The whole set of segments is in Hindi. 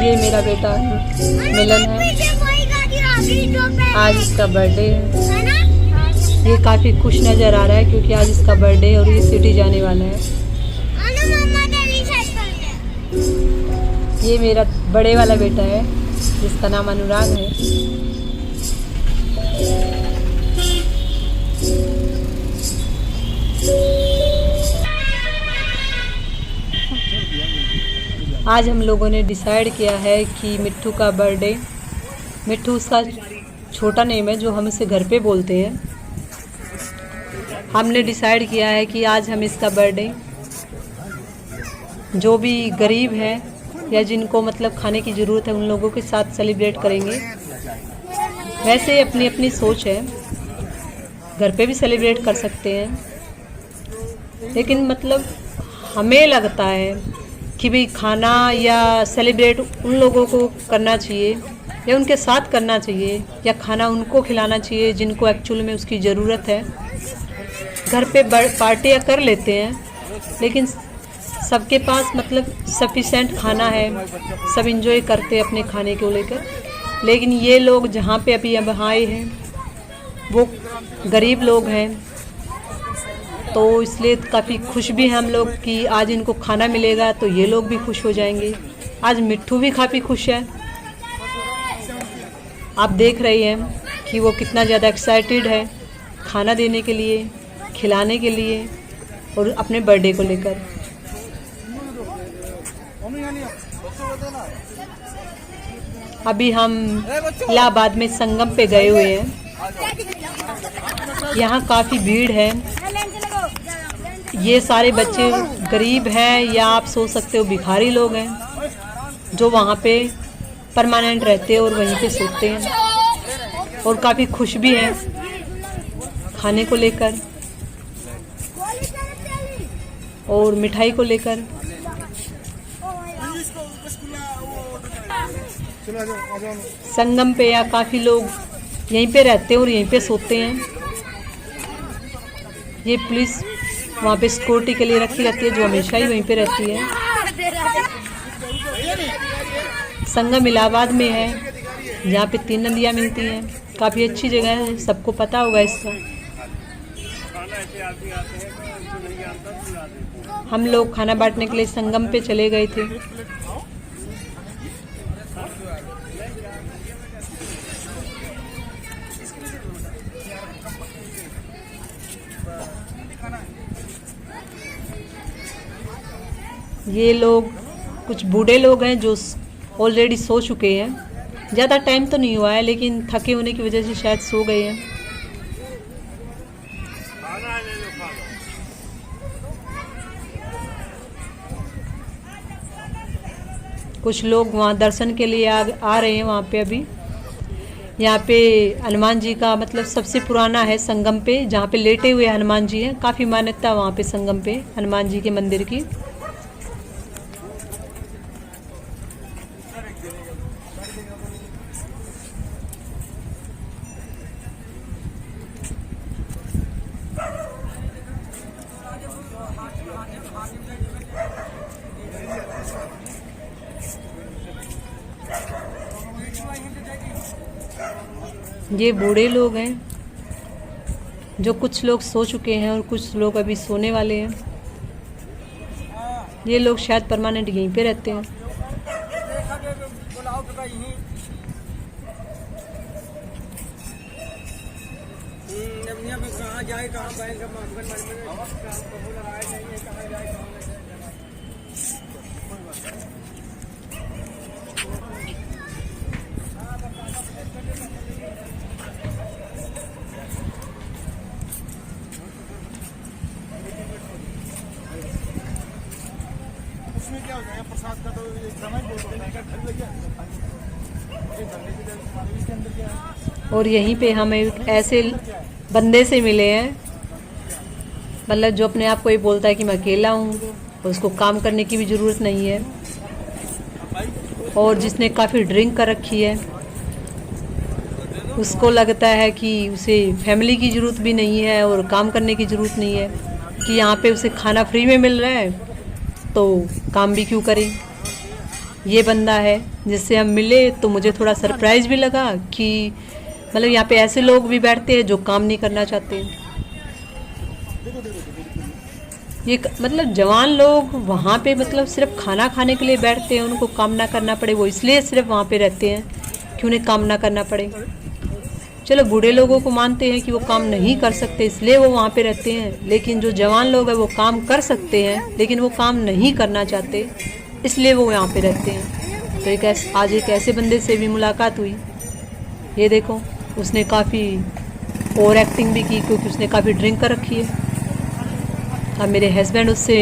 ये मेरा बेटा मिलन है, आज इसका बर्थडे है। ये काफ़ी खुश नज़र आ रहा है क्योंकि आज इसका बर्थडे है और ये सिटी जाने वाला है। ये मेरा बड़े वाला बेटा है जिसका नाम अनुराग है। आज हम लोगों ने डिसाइड किया है कि मिट्ठू का बर्थडे, मिट्ठू उसका छोटा नेम है जो हम इसे घर पे बोलते हैं। हमने डिसाइड किया है कि आज हम इसका बर्थडे जो भी गरीब हैं या जिनको मतलब खाने की ज़रूरत है उन लोगों के साथ सेलिब्रेट करेंगे। वैसे अपनी अपनी सोच है, घर पे भी सेलिब्रेट कर सकते हैं, लेकिन मतलब हमें लगता है कि भाई खाना या सेलिब्रेट उन लोगों को करना चाहिए या उनके साथ करना चाहिए या खाना उनको खिलाना चाहिए जिनको एक्चुअल में उसकी ज़रूरत है। घर पे पार्टियाँ कर लेते हैं लेकिन सबके पास मतलब सफिशेंट खाना है, सब इंजॉय करते हैं अपने खाने को लेकर। लेकिन ये लोग जहाँ पे अभी अब आए हैं वो गरीब लोग हैं, तो इसलिए काफ़ी खुश भी हैं हम लोग कि आज इनको खाना मिलेगा तो ये लोग भी खुश हो जाएंगे। आज मिट्ठू भी काफ़ी खुश है, आप देख रहे हैं कि वो कितना ज़्यादा एक्साइटेड है खाना देने के लिए, खिलाने के लिए और अपने बर्थडे को लेकर। अभी हम इलाहाबाद में संगम पे गए हुए हैं। यहाँ काफ़ी भीड़ है। ये सारे बच्चे गरीब हैं या आप सोच सकते हो भिखारी लोग हैं जो वहाँ पे परमानेंट रहते हैं और वहीं पे सोते हैं और काफ़ी खुश भी हैं खाने को लेकर और मिठाई को लेकर। संगम पे या काफ़ी लोग यहीं पे रहते हैं और यहीं पे सोते हैं। ये पुलिस वहाँ पे सिक्योरिटी के लिए रखी रहती है जो हमेशा ही वहीं पे रहती है। संगम इलाहाबाद में है जहाँ पे 3 नदियाँ मिलती हैं। काफ़ी अच्छी जगह है, सबको पता होगा इसका। हम लोग खाना बांटने के लिए संगम पे चले गए थे। ये लोग कुछ बूढ़े लोग हैं जो ऑलरेडी सो चुके हैं। ज़्यादा टाइम तो नहीं हुआ है लेकिन थके होने की वजह से शायद सो गए हैं। कुछ लोग वहाँ दर्शन के लिए आ रहे हैं वहाँ पे। अभी यहाँ पे हनुमान जी का मतलब सबसे पुराना है संगम पे, जहाँ पे लेटे हुए हनुमान जी हैं। काफ़ी मान्यता वहाँ पे संगम पे हनुमान जी के मंदिर की। ये बूढ़े लोग हैं जो कुछ लोग सो चुके हैं और कुछ लोग अभी सोने वाले हैं। ये लोग शायद परमानेंट यहीं पे रहते हैं। क्या हो जाएगा प्रसाद का तो समय बोल। और यहीं पे हम एक ऐसे बंदे से मिले हैं मतलब जो अपने आप को ये बोलता है कि मैं अकेला हूँ, उसको काम करने की भी ज़रूरत नहीं है और जिसने काफ़ी ड्रिंक कर रखी है। उसको लगता है कि उसे फैमिली की ज़रूरत भी नहीं है और काम करने की ज़रूरत नहीं है, कि यहाँ पे उसे खाना फ्री में मिल रहा है तो काम भी क्यों करें। ये बंदा है जिससे हम मिले, तो मुझे थोड़ा सरप्राइज़ भी लगा कि मतलब यहाँ पे ऐसे लोग भी बैठते हैं जो काम नहीं करना चाहते। ये मतलब जवान लोग वहाँ पे मतलब सिर्फ खाना खाने के लिए बैठते हैं, उनको काम ना करना पड़े, वो इसलिए सिर्फ वहाँ पे रहते हैं कि उन्हें काम ना करना पड़े। चलो बूढ़े लोगों को मानते हैं कि वो काम नहीं कर सकते इसलिए वो वहाँ पे रहते हैं, लेकिन जो जवान लोग हैं वो काम कर सकते हैं लेकिन वो काम नहीं करना चाहते इसलिए वो यहाँ पे रहते हैं। तो आज एक ऐसे बंदे से भी मुलाकात हुई। ये देखो, उसने काफ़ी ओवर एक्टिंग भी की क्योंकि उसने काफ़ी ड्रिंक कर रखी है। अब मेरे हस्बैंड उससे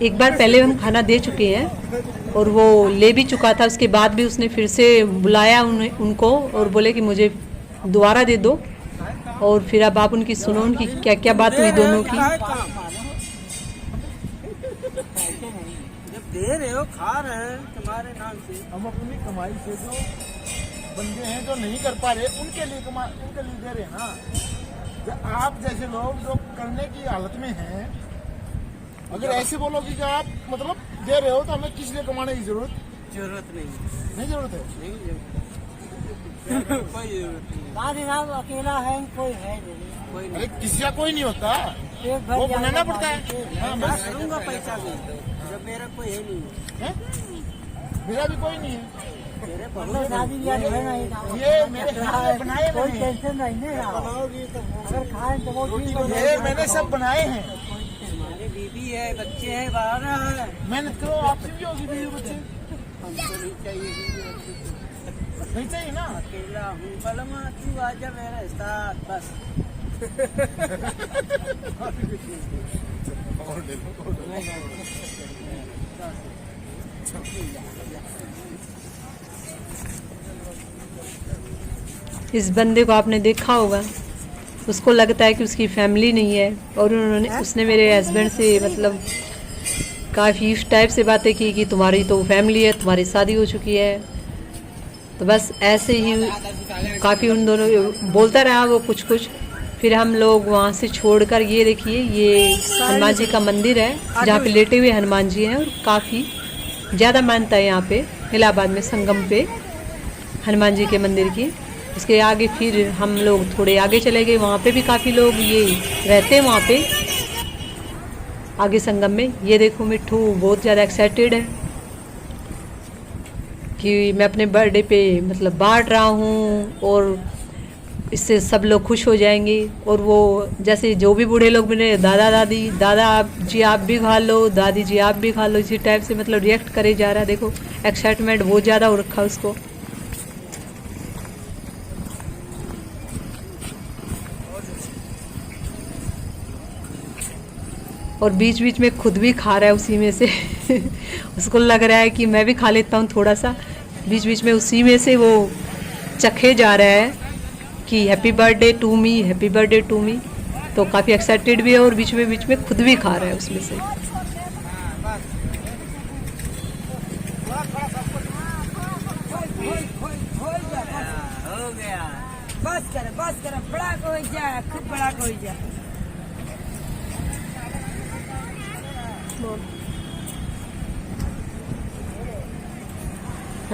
एक बार पहले हम खाना दे चुके हैं और वो ले भी चुका था, उसके बाद भी उसने फिर से बुलाया उनको और बोले कि मुझे दोबारा दे दो। और फिर अब आप उनकी सुनो, उनकी क्या क्या बात हुई दोनों की। जब दे रहे हो, खा रहे हैं तुम्हारे नाम से, हम अपनी कमाई से जो बंदे हैं जो नहीं कर पा रहे उनके लिए दे रहे हैं ना। जो आप जैसे लोग जो करने की हालत में हैं, अगर ऐसे बोलोगे कि आप मतलब दे रहे हो तो हमें किस लिए कमाने की जरूरत नहीं जरूरत है। नहीं जरूरत कोई जरूरत नहीं। साहब अकेला है, कोई है नहीं, अरे किसी का कोई नहीं होता, वो बनाना पड़ता है। हाँ, मैं करूँगा पैसा भी, जब मेरा कोई है नहीं है? मेरा भी कोई नहीं है। शादी ये मेरे बनाए कोई टेंशन नहीं है। अगर खाए तो ये मैंने सब बनाए हैं। हमारे बीवी है, बच्चे हैं, बाहर है। मेहनत करो, आपसे भी होगी बीवी बच्चे। हमको नहीं चाहिए, नहीं चाहिए ना। अकेला हूँ, बलमा तू आजा मेरे साथ बस। इस बंदे को आपने देखा होगा, उसको लगता है कि उसकी फैमिली नहीं है और उसने मेरे हस्बैंड से मतलब काफ़ी इस टाइप से बातें की कि तुम्हारी तो फैमिली है, तुम्हारी शादी हो चुकी है। तो बस ऐसे ही काफ़ी उन दोनों बोलता रहा वो कुछ। फिर हम लोग वहाँ से छोड़कर, ये देखिए ये हनुमान जी का मंदिर है जहाँ पे लेटे हुए हनुमान जी हैं और काफ़ी ज़्यादा मान्यता है यहाँ पे इलाहाबाद में संगम पे हनुमान जी के मंदिर की। उसके आगे फिर हम लोग थोड़े आगे चले गए, वहाँ पे भी काफ़ी लोग ये रहते हैं वहाँ पे आगे संगम में। ये देखो मिट्ठू बहुत ज़्यादा एक्साइटेड है कि मैं अपने बर्थडे पे मतलब बांट रहा हूँ और इससे सब लोग खुश हो जाएंगे। और वो जैसे जो भी बूढ़े लोग मिले, दादा दादी, दादा जी आप भी खा लो, दादी जी आप भी खा लो, इसी टाइप से मतलब रिएक्ट करे जा रहा है। देखो एक्साइटमेंट बहुत ज़्यादा हो रखा उसको। और बीच बीच में खुद भी खा रहा है उसी में से। उसको लग रहा है कि मैं भी खा लेता हूँ थोड़ा सा। बीच बीच में उसी में से वो चखे जा रहा है कि happy birthday to me, happy birthday to me. तो काफ़ी एक्साइटेड भी है और बीच में खुद भी खा रहा है उसमें से। हो गया, बस कर, बड़ा हो जाए, खुद बड़ा हो जाए।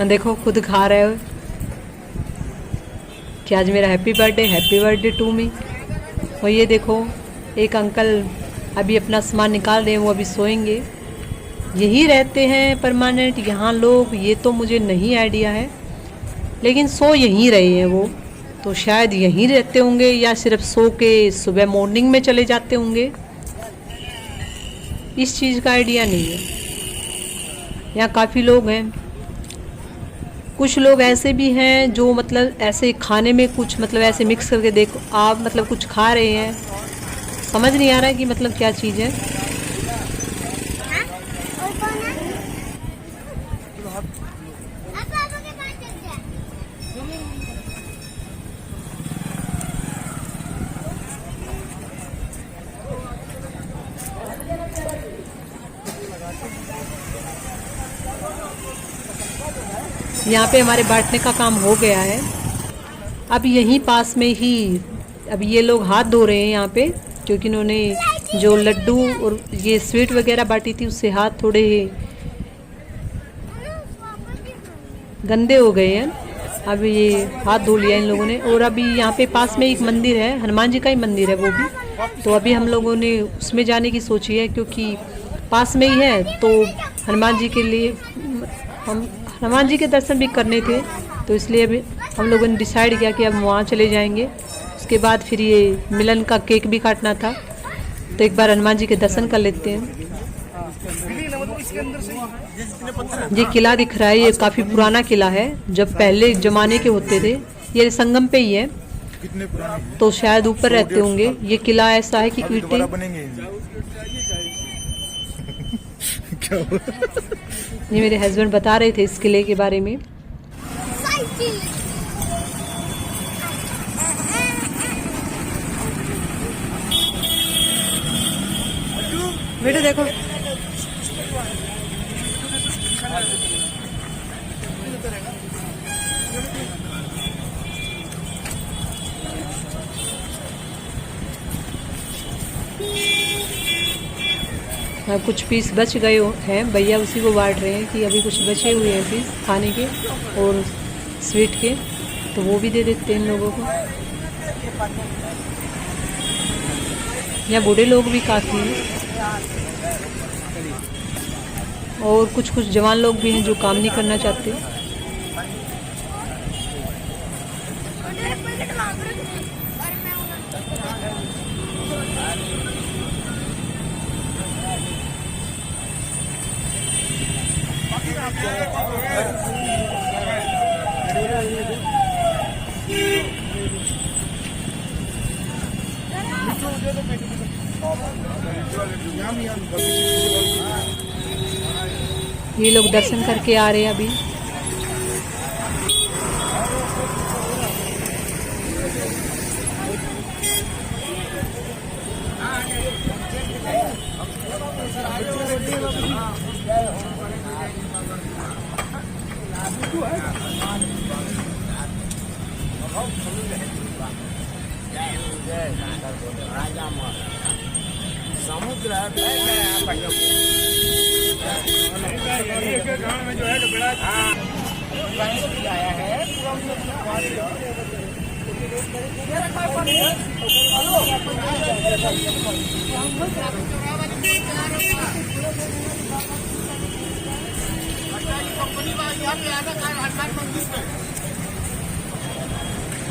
देखो खुद खा रहे हो कि आज मेरा हैप्पी बर्थडे टू मी। और ये देखो एक अंकल अभी अपना सामान निकाल रहे हैं, वो अभी सोएंगे। यही रहते हैं परमानेंट यहाँ लोग, ये तो मुझे नहीं आइडिया है, लेकिन सो यहीं रहे हैं वो। तो शायद यहीं रहते होंगे या सिर्फ सो के सुबह मॉर्निंग में चले जाते होंगे, इस चीज़ का आइडिया नहीं है। यहाँ काफ़ी लोग हैं। कुछ लोग ऐसे भी हैं जो मतलब ऐसे खाने में कुछ मतलब ऐसे मिक्स करके, देखो आप मतलब कुछ खा रहे हैं, समझ नहीं आ रहा है कि मतलब क्या चीज़ है। यहाँ पे हमारे बांटने का काम हो गया है। अब यहीं पास में ही अब ये लोग हाथ धो रहे हैं यहाँ पे, क्योंकि इन्होंने जो लड्डू और ये स्वीट वगैरह बांटी थी उससे हाथ थोड़े गंदे हो गए हैं। अब ये हाथ धो लिया इन लोगों ने। और अभी यहाँ पे पास में एक मंदिर है, हनुमान जी का ही मंदिर है वो भी, तो अभी हम लोगों ने उसमें जाने की सोची है, क्योंकि पास में ही है तो हनुमान जी के लिए हम हनुमान जी के दर्शन भी करने थे, तो इसलिए अभी हम लोगों ने डिसाइड किया कि अब वहाँ चले जाएंगे। उसके बाद फिर ये मिलन का केक भी काटना था, तो एक बार हनुमान जी के दर्शन कर लेते हैं। ये किला दिख रहा है, ये काफ़ी पुराना किला है, जब पहले ज़माने के होते थे। ये संगम पे ही है, तो शायद ऊपर रहते होंगे। ये किला ऐसा है कि ईंटें ये मेरे हस्बैंड बता रहे थे इस किले के बारे में। बेटा देखो, अब कुछ पीस बच गए हैं, भैया उसी को बांट रहे हैं कि अभी कुछ बचे हुए हैं पीस खाने के और स्वीट के, तो वो भी दे देते हैं इन लोगों को। यहाँ बूढ़े लोग भी काफ़ी हैं और कुछ कुछ जवान लोग भी हैं जो काम नहीं करना चाहते। ये लोग दर्शन करके आ रहे हैं अभी। समुद्र आया है।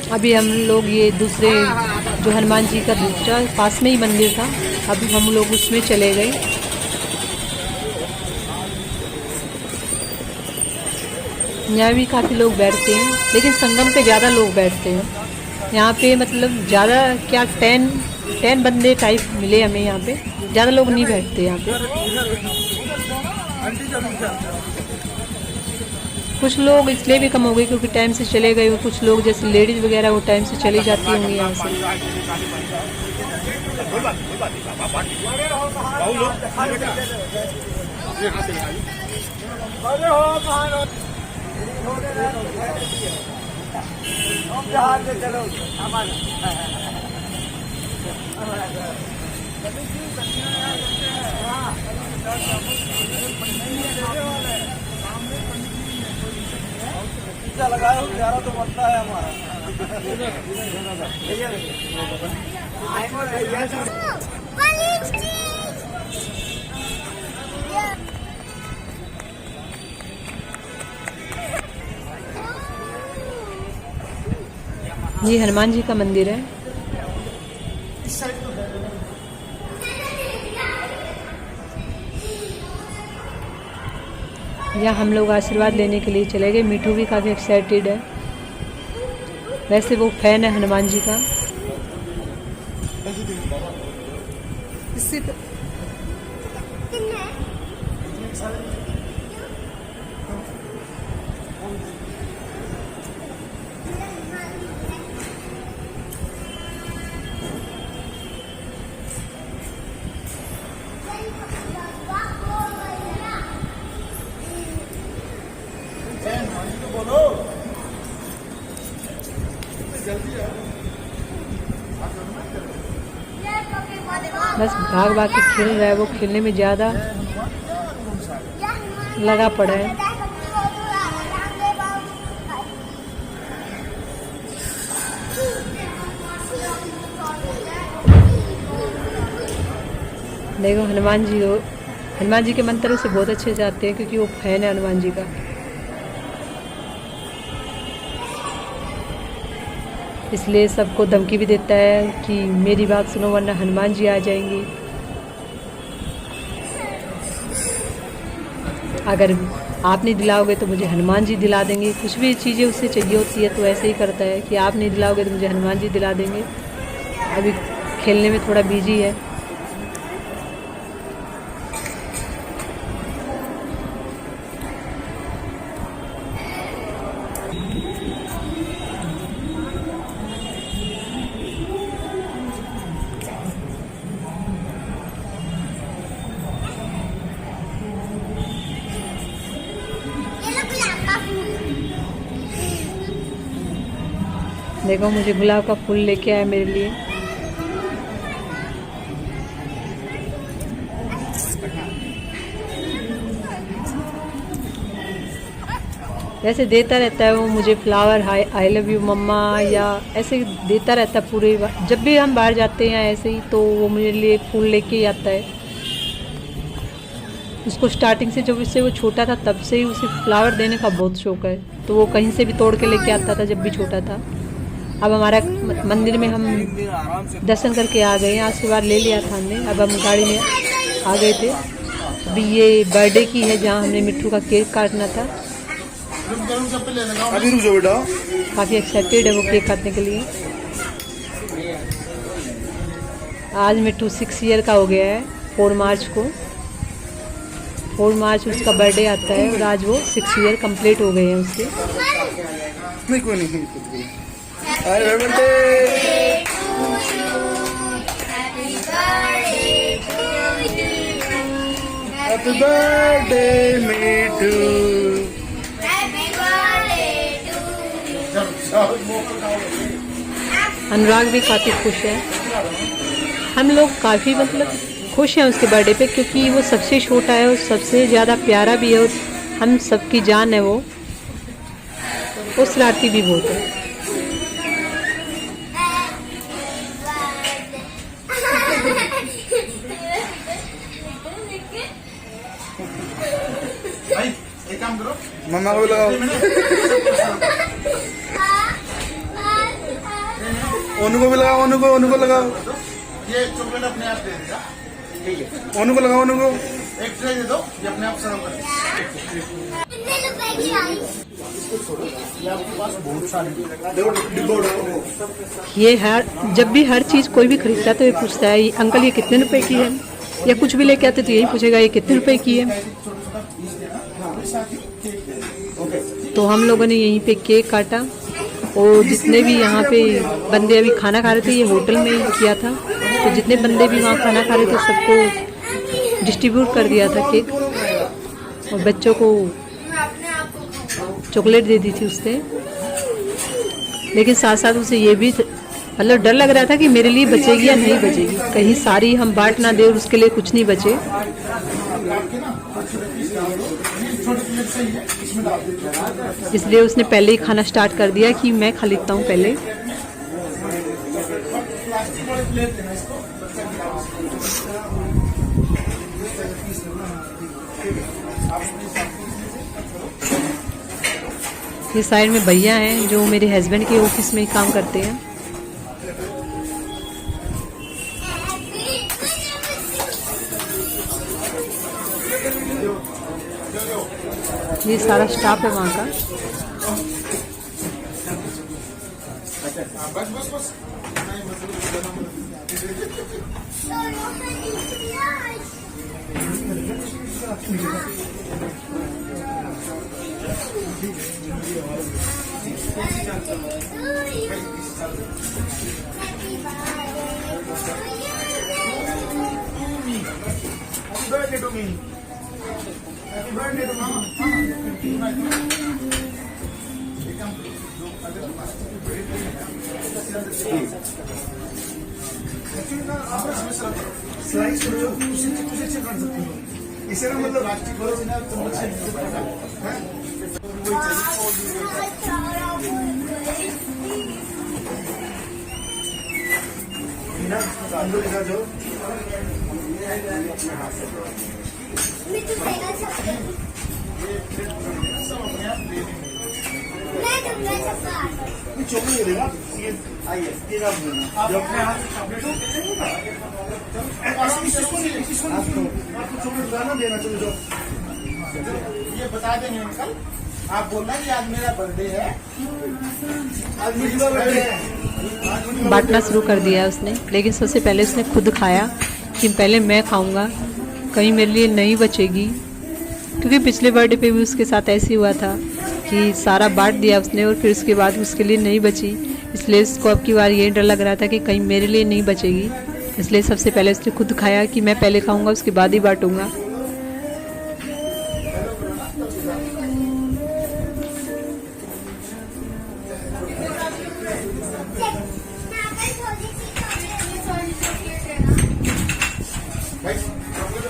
अभी हम लोग ये दूसरे जो हनुमान जी का दूसरा पास में ही मंदिर था, अभी हम लोग उसमें चले गए। यहाँ भी काफ़ी लोग बैठते हैं, लेकिन संगम पे ज़्यादा लोग बैठते हैं। यहाँ पे मतलब ज़्यादा क्या 10 बंदे टाइप मिले हमें यहाँ पे, ज़्यादा लोग नहीं बैठते यहाँ पे। कुछ लोग इसलिए भी कम हो गए क्योंकि टाइम से चले गए, और कुछ लोग जैसे लेडीज़ वगैरह वो टाइम से चली जाती होंगी यहाँ से। लगाए हो ग्यारह तो बनता है हमारा। ये हनुमान जी का मंदिर है। यहाँ हम लोग आशीर्वाद लेने के लिए चले गए। मिठू भी काफ़ी एक्साइटेड है, वैसे वो फैन है हनुमान जी का। इससे बस भाग भाग के खेल रहा है, वो खेलने में ज़्यादा लगा पड़ा है। देखो हनुमान जी के मंत्र से बहुत अच्छे से आते हैं क्योंकि वो फैन है हनुमान जी का। इसलिए सबको धमकी भी देता है कि मेरी बात सुनो वरना हनुमान जी आ जाएंगे। अगर आप नहीं दिलाओगे तो मुझे हनुमान जी दिला देंगे। कुछ भी चीज़ें उससे चाहिए होती है तो ऐसे ही करता है कि आप नहीं दिलाओगे तो मुझे हनुमान जी दिला देंगे। अभी खेलने में थोड़ा बिजी है। देखो मुझे गुलाब का फूल लेके आया मेरे लिए। वैसे देता रहता है वो मुझे फ्लावर, आई लव यू मम्मा, या ऐसे देता रहता है पूरे जब भी हम बाहर जाते हैं ऐसे ही, तो वो मेरे लिए फूल लेके ही आता है। उसको स्टार्टिंग से जब उससे वो छोटा था तब से ही उसे फ्लावर देने का बहुत शौक है, तो वो कहीं से भी तोड़ के लेके आता था जब भी छोटा था। अब हमारा मंदिर में हम दर्शन करके आ गए हैं, आशीर्वाद ले लिया था हमने। अब हम गाड़ी में आ गए थे। अभी ये बर्थडे की है जहाँ हमने मिट्टू का केक काटना था। अभी रुक जाओ बेटा। काफ़ी एक्साइटेड है वो केक काटने के लिए। आज मिट्टू 6 ईयर का हो गया है। 4 मार्च को 4 मार्च उसका बर्थडे आता है और आज वो 6 ईयर कंप्लीट हो गए हैं उसके। नहीं कोई नहीं, हैप्पी बर्थडे। हैप्पी बर्थडे मिट्टू। अनुराग भी काफ़ी खुश है। हम लोग काफ़ी मतलब खुश हैं उसके बर्थडे पे, क्योंकि वो सबसे छोटा है और सबसे ज़्यादा प्यारा भी है और हम सबकी जान है वो शरारती भी बहुत है। एक काम करो, मम्मा को लगाओ, ओनू को भी लगाओ, ओनू को लगाओ। ये चॉकलेट अपने आप दे देगा, ठीक है। ओनू को लगाओ, ओनू को एक ट्रे दे दो, ये अपने आप सर्व करेगा। ये जब भी हर चीज़ कोई भी खरीदता है तो ये पूछता है अंकल ये कितने रुपए की है, या कुछ भी लेके आते तो यही पूछेगा ये कितने रुपए की है। तो हम लोगों ने यहीं पे केक काटा और जितने भी यहाँ पे बंदे अभी खाना खा रहे थे, ये होटल में ही किया था, तो जितने बंदे भी वहाँ खाना खा रहे थे सबको डिस्ट्रीब्यूट कर दिया था केक, और बच्चों को चॉकलेट दे दी थी उसने। लेकिन साथ साथ उसे ये भी मतलब डर लग रहा था कि मेरे लिए बचेगी या नहीं बचेगी, कहीं सारी हम बांट ना दे और उसके लिए कुछ नहीं बचे। इसलिए उसने पहले ही खाना स्टार्ट कर दिया कि मैं खा लेता हूँ पहले। ये साइड में भैया हैं जो मेरे हस्बैंड के ऑफिस में ही काम करते हैं। ये सारा स्टाफ है वहाँ का। स्लाइस करो, उसे चेक कर सकते हो। इसे ना मतलब प्लास्टिक करो ना, तो मुझे अंदर दिखा दो। चौकी देगा आइए देना चलो ये बता देंगे अंकल आप बोलना कि आज मेरा बर्थडे है आज मेरा बर्थडे है बांटना शुरू कर दिया है उसने, लेकिन सबसे पहले उसने खुद खाया कि पहले मैं खाऊंगा, कहीं मेरे लिए नहीं बचेगी। क्योंकि पिछले बर्थडे पे भी उसके साथ ऐसे हुआ था कि सारा बांट दिया उसने और फिर उसके बाद उसके लिए नहीं बची, इसलिए उसको अब की बार ये डर लग रहा था कि कहीं मेरे लिए नहीं बचेगी, इसलिए सबसे पहले उसने खुद खाया कि मैं पहले खाऊंगा उसके बाद ही बांटूंगा।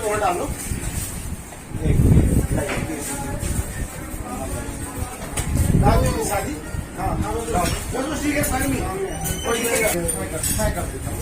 और डालो शादी हाँ चलो ठीक है सारी मैं कर देता हूँ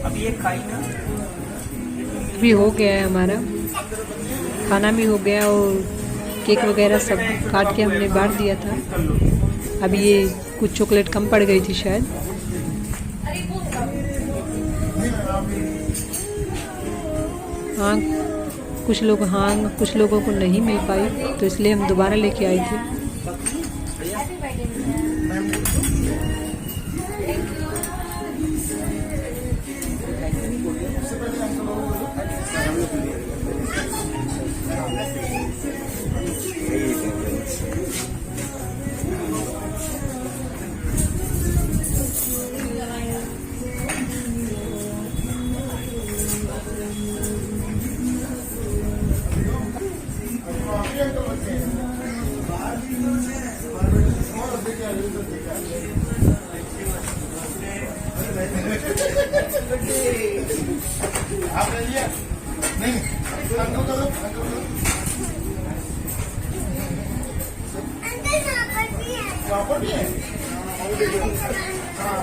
अभी ये खाई ना भी हो गया है हमारा खाना भी हो गया और केक वगैरह सब काट के हमने बांट दिया था। अब ये कुछ चॉकलेट कम पड़ गई थी शायद। हाँ कुछ लोगों को नहीं मिल पाई तो इसलिए हम दोबारा लेके आए थे। आप ले लिया नहीं अंकल करो यहाँ पर भी है हाँ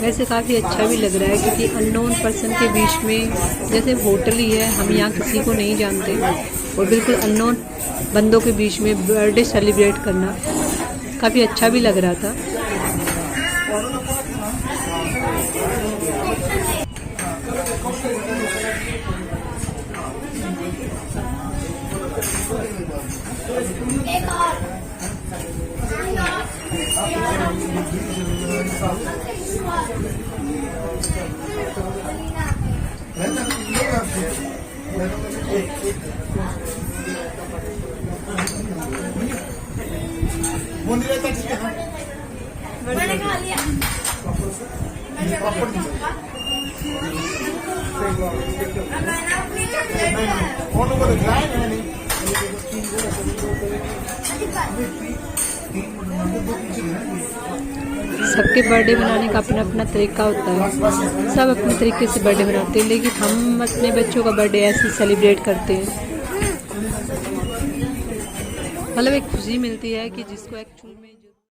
वैसे काफ़ी अच्छा भी लग रहा है क्योंकि अननोन पर्सन के बीच में, जैसे होटल ही है, हम यहाँ किसी को नहीं जानते और बिल्कुल अननोन बंदों के बीच में बर्थडे सेलिब्रेट करना काफ़ी अच्छा भी लग रहा था। बूंदी रहता ठीक है। मैंने खा लिया। फोटो को दिखलाया मैंने। सबके बर्थडे मनाने का अपना अपना तरीका होता है, सब अपने तरीके से बर्थडे मनाते हैं, लेकिन हम अपने बच्चों का बर्थडे ऐसे सेलिब्रेट करते हैं। मतलब एक खुशी मिलती है कि जिसको एक्चुअल में